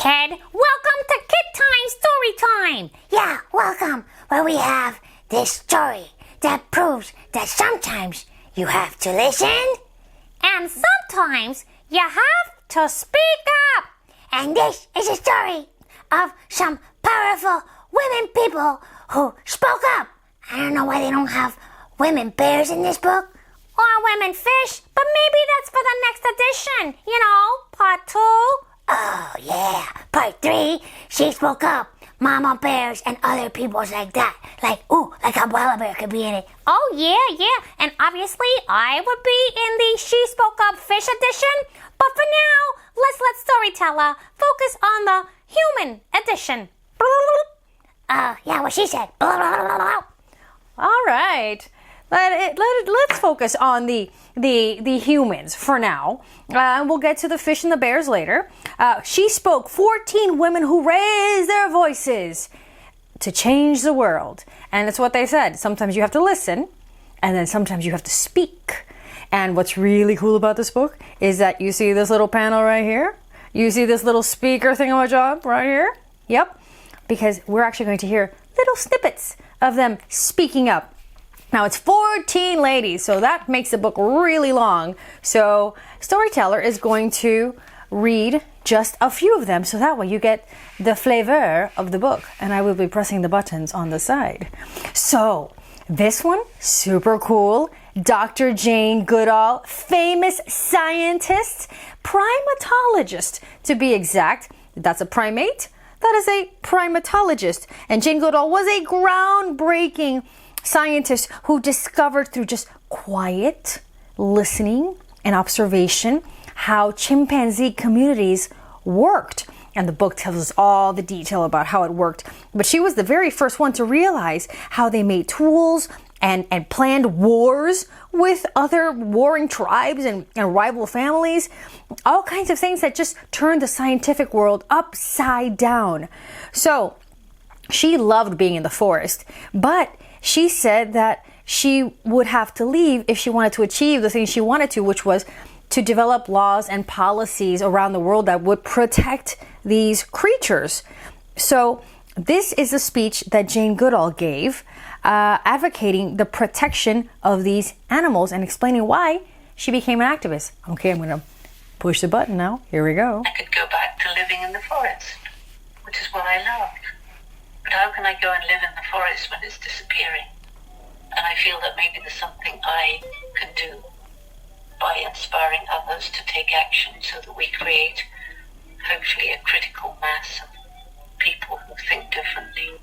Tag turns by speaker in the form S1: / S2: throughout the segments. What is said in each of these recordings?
S1: kid. Welcome to KidTime StoryTime. Yeah, welcome. Where we have this story that proves that sometimes you have to listen and sometimes you have to speak up. And this is a story of some powerful women people who spoke up. I don't know why they don't have women bears in this book or women fish, but maybe that's for the next edition. You know, part 2. Oh yeah, part 3. She spoke up. Mama bears and other peoples like that. Like a koala bear could be in it. Oh yeah. And obviously I would be in the She Spoke Up Fish edition. But for now, let's let Storyteller focus on the human edition. Yeah, what she said.
S2: All right. Let's focus on the humans for now. We'll get to the fish and the bears later. She spoke 14 women who raised their voices to change the world. And it's what they said. Sometimes you have to listen, and then sometimes you have to speak. And what's really cool about this book is that you see this little panel right here. You see this little speaker thingamajob right here. Yep. Because we're actually going to hear little snippets of them speaking up. Now it's 14 ladies, so that makes the book really long. So Storyteller is going to read just a few of them, so that way you get the flavor of the book. And I will be pressing the buttons on the side. So this one, super cool. Dr. Jane Goodall, famous scientist, primatologist to be exact. That's a primate. That is a primatologist. And Jane Goodall was a groundbreaking scientist who discovered through just quiet listening and observation how chimpanzee communities worked. And the book tells us all the detail about how it worked. But she was the very first one to realize how they made tools and planned wars with other warring tribes and rival families. All kinds of things that just turned the scientific world upside down. So she loved being in the forest, but she said that she would have to leave if she wanted to achieve the thing she wanted to, which was to develop laws and policies around the world that would protect these creatures. So this is a speech that Jane Goodall gave, advocating the protection of these animals and explaining why she became an activist. Okay, I'm going to push the button now. Here we go.
S3: I could go back to living in the forest, which is what I loved. But how can I go and live in the forest when it's disappearing? And I feel that maybe there's something I can do by inspiring others to take action so that we create, hopefully, a critical mass of people who think differently.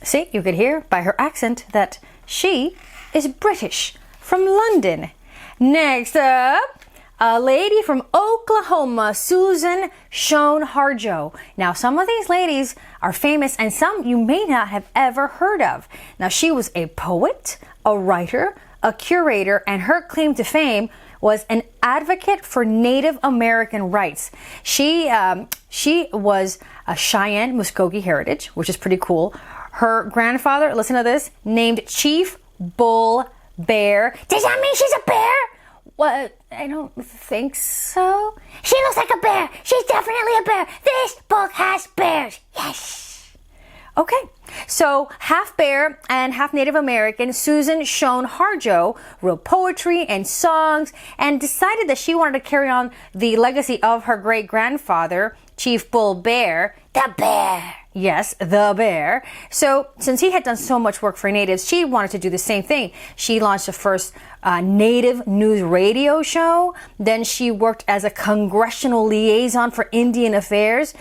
S2: See, you could hear by her accent that she is British, from London. Next up, a lady from Oklahoma, Susan Shown Harjo. Now, some of these ladies are famous and some you may not have ever heard of. Now, she was a poet, a writer, a curator, and her claim to fame was an advocate for Native American rights. She was a Cheyenne Muskogee heritage, which is pretty cool. Her grandfather, listen to this, named Chief Bull Bear.
S1: Does that mean she's a bear?
S2: What? I don't think so.
S1: She looks like a bear. She's definitely a bear. This book has bears. Yes.
S2: Okay, so half bear and half Native American, Susan Shown Harjo wrote poetry and songs and decided that she wanted to carry on the legacy of her great-grandfather, Chief Bull Bear.
S1: The bear.
S2: Yes, the bear. So since he had done so much work for natives, she wanted to do the same thing. She launched the first native news radio show. Then she worked as a congressional liaison for Indian affairs.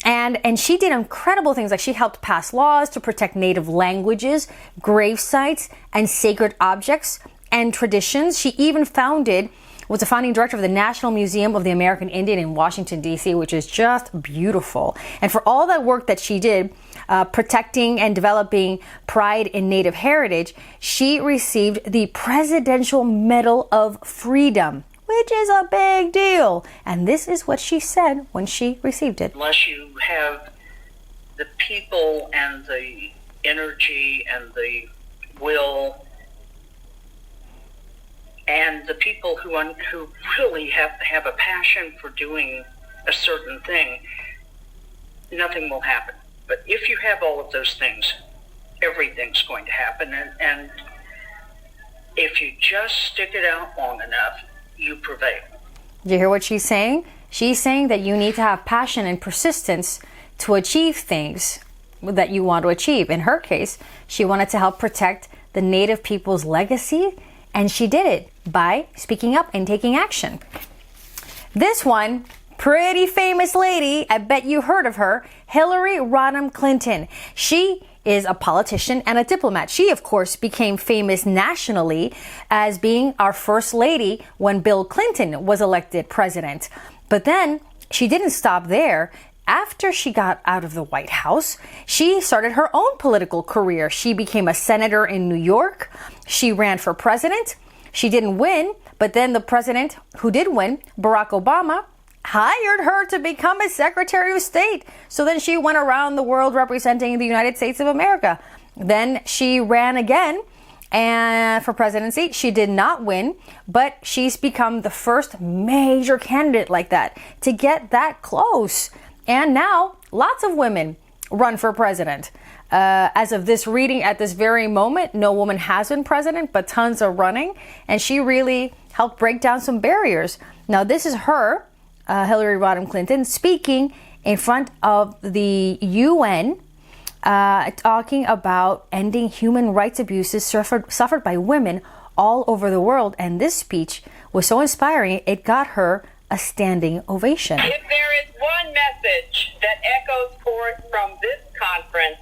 S2: And she did incredible things, like she helped pass laws to protect native languages, grave sites, and sacred objects and traditions. She even was the founding director of the National Museum of the American Indian in Washington, D.C., which is just beautiful. And for all that work that she did, protecting and developing pride in Native heritage, she received the Presidential Medal of Freedom, which is a big deal. And this is what she said when she received it.
S3: Unless you have the people and the energy and the will and the people who really have a passion for doing a certain thing,
S4: nothing will happen. But if you have all of those things, everything's going to happen. And if you just stick it out long enough, you prevail.
S2: Do you hear what she's saying? She's saying that you need to have passion and persistence to achieve things that you want to achieve. In her case, she wanted to help protect the Native people's legacy, and she did it by speaking up and taking action. This one, pretty famous lady, I bet you heard of her, Hilary Rodham Clinton. She is a politician and a diplomat. She, of course, became famous nationally as being our first lady when Bill Clinton was elected president. But then she didn't stop there. After she got out of the White House, she started her own political career. She became a senator in New York. She ran for president. She didn't win, but then the president who did win, Barack Obama, hired her to become a Secretary of State. So then she went around the world representing the United States of America. Then she ran again and for presidency. She did not win, but she's become the first major candidate like that to get that close. And now lots of women run for president. As of this reading at this very moment, no woman has been president, but tons are running. And she really helped break down some barriers. Now this is her, Hilary Rodham Clinton, speaking in front of the UN, talking about ending human rights abuses suffered by women all over the world. And this speech was so inspiring, it got her a standing ovation.
S5: If there is one message that echoes forth from this conference,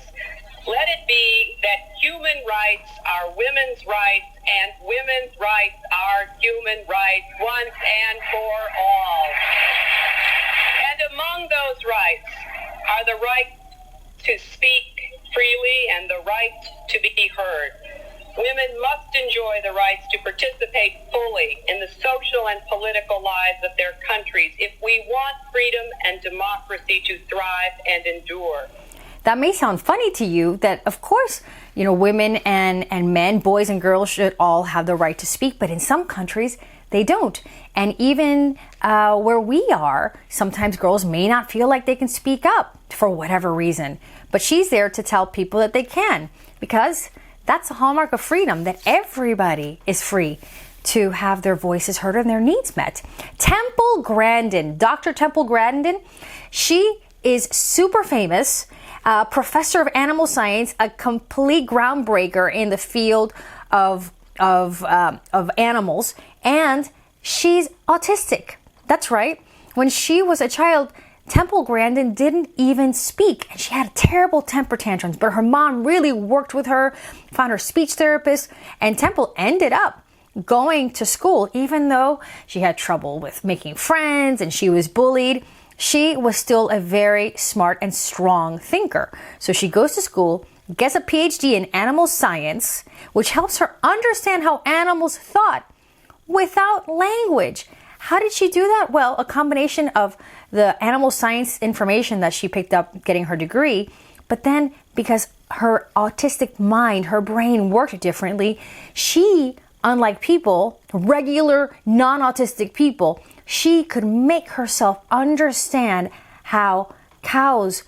S5: let it be that human rights are women's rights and women's rights are human rights once and for all. And among those rights are the right to speak freely and the right to be heard. Women must enjoy the rights to participate fully in the social and political lives of their countries if we want freedom and democracy to thrive and endure.
S2: That may sound funny to you that, of course, women and men, boys and girls should all have the right to speak, but in some countries, they don't. And even where we are, sometimes girls may not feel like they can speak up for whatever reason. But she's there to tell people that they can, because that's a hallmark of freedom, that everybody is free to have their voices heard and their needs met. Temple Grandin, Dr. Temple Grandin, she is super famous, professor of animal science, a complete groundbreaker in the field of animals, and she's autistic. That's right. When she was a child, Temple Grandin didn't even speak, and she had terrible temper tantrums, but her mom really worked with her, found her speech therapist, and Temple ended up going to school. Even though she had trouble with making friends and she was bullied, she was still a very smart and strong thinker. So she goes to school, gets a PhD in animal science, which helps her understand how animals thought without language. How did she do that? Well, a combination of the animal science information that she picked up getting her degree, but then because her autistic mind, her brain worked differently, she, unlike people, regular non-autistic people, she could make herself understand how cows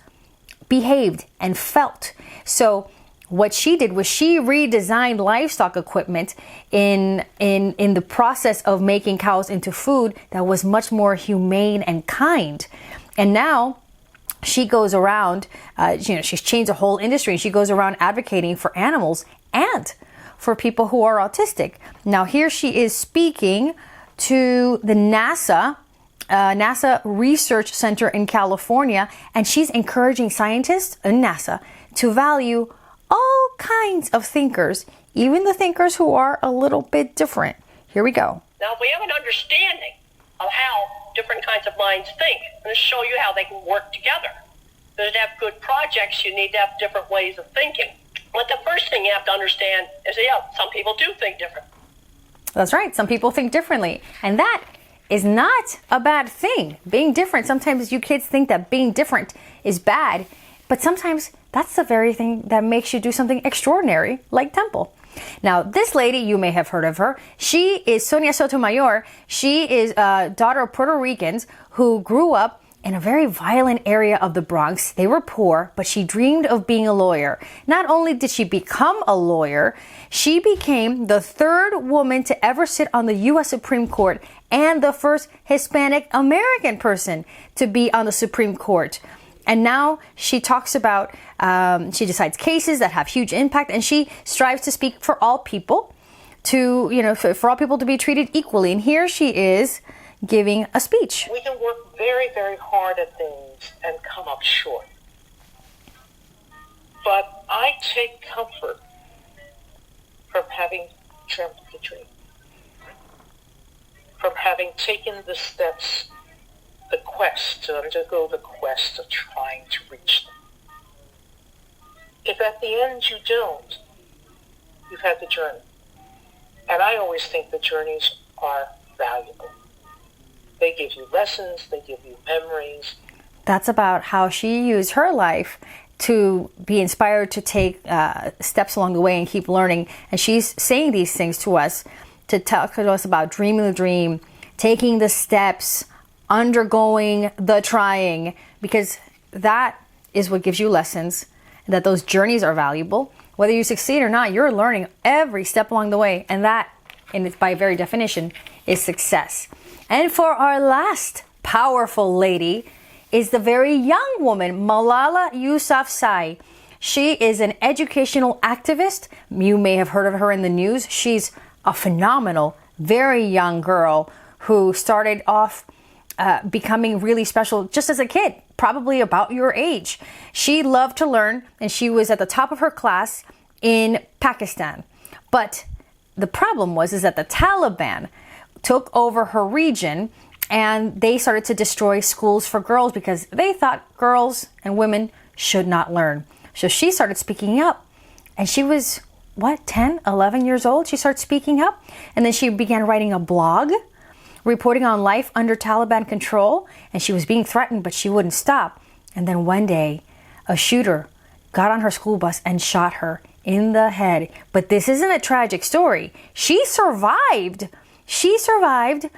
S2: behaved and felt. So what she did was she redesigned livestock equipment in the process of making cows into food that was much more humane and kind. And now she goes around, she's changed the whole industry. She goes around advocating for animals and for people who are autistic. Now here she is speaking to the NASA Research Center in California, and she's encouraging scientists in NASA to value all kinds of thinkers, even the thinkers who are a little bit different. Here we go.
S5: Now, if we have an understanding of how different kinds of minds think, I'm going to show you how they can work together. To have good projects, you need to have different ways of thinking. But the first thing you have to understand is that, some people do think different.
S2: That's right. Some people think differently. And that is not a bad thing. Being different, sometimes you kids think that being different is bad, but sometimes that's the very thing that makes you do something extraordinary, like Temple. Now, this lady, you may have heard of her. She is Sonia Sotomayor. She is a daughter of Puerto Ricans who grew up in a very violent area of the Bronx. They were poor, but she dreamed of being a lawyer. Not only did she become a lawyer, she became the third woman to ever sit on the U.S. Supreme Court and the first Hispanic American person to be on the Supreme Court. And now she talks about, she decides cases that have huge impact, and she strives to speak for all people, for all people to be treated equally. And here she is giving a speech.
S6: We can work very, very hard at things and come up short. But I take comfort from having dreamt the dream, from having taken the steps, to undergo the quest of trying to reach them. If at the end you don't, you've had the journey. And I always think the journeys are valuable. They give you lessons, they give you memories.
S2: That's about how she used her life to be inspired to take steps along the way and keep learning. And she's saying these things to us, to talk to us about dreaming the dream, taking the steps, undergoing the trying, because that is what gives you lessons, that those journeys are valuable. Whether you succeed or not, you're learning every step along the way, and that, by very definition, is success. And for our last powerful lady is the very young woman, Malala Yousufzai. She is an educational activist. You may have heard of her in the news. She's a phenomenal, very young girl who started off becoming really special just as a kid, probably about your age. She loved to learn, and she was at the top of her class in Pakistan. But the problem is that the Taliban took over her region, and they started to destroy schools for girls because they thought girls and women should not learn. So she started speaking up, and she was, 10, 11 years old? She started speaking up, and then she began writing a blog, reporting on life under Taliban control, and she was being threatened, but she wouldn't stop. And then one day, a shooter got on her school bus and shot her in the head. But this isn't a tragic story. She survived. She survived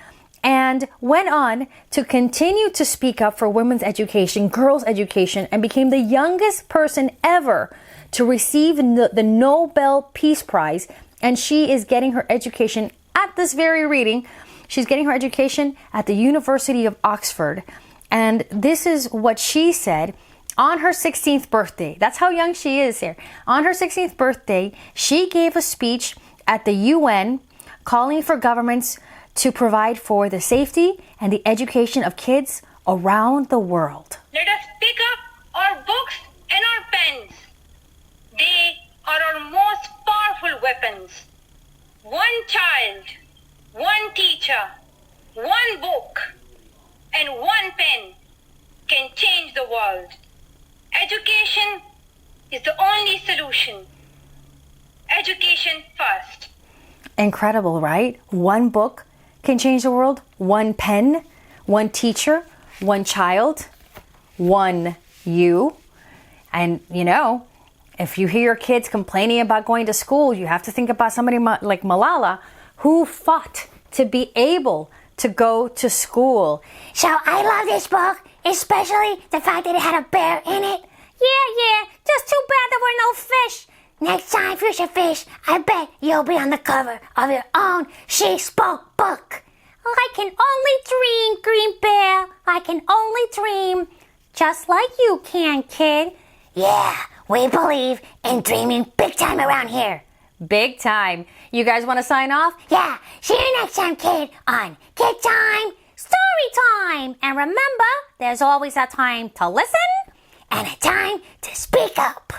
S2: and went on to continue to speak up for women's education, girls' education, and became the youngest person ever to receive the Nobel Peace Prize. And she is getting her education at this very reading. She's getting her education at the University of Oxford. And this is what she said on her 16th birthday. That's how young she is here. On her 16th birthday, she gave a speech at the UN calling for governments to provide for the safety and the education of kids around the world.
S7: Let us pick up our books and our pens. They are our most powerful weapons. One child, one teacher, one book, and one pen can change the world. Education is the only solution. Education first.
S2: Incredible, right? One book can change the world. One pen, one teacher, one child, one you. And if you hear your kids complaining about going to school, you have to think about somebody like Malala, who fought to be able to go to school.
S1: So I love this book, especially the fact that it had a bear in it. Yeah, just too bad there were no fish. Next time, Future Fish, I bet you'll be on the cover of your own She Spoke book. I can only dream, Green Bear. I can only dream. Just like you can, kid. Yeah, we believe in dreaming big time around here.
S2: Big time. You guys want to sign off?
S1: Yeah, see you next time, kid, on KidTime StoryTime. And remember, there's always a time to listen and a time to speak up.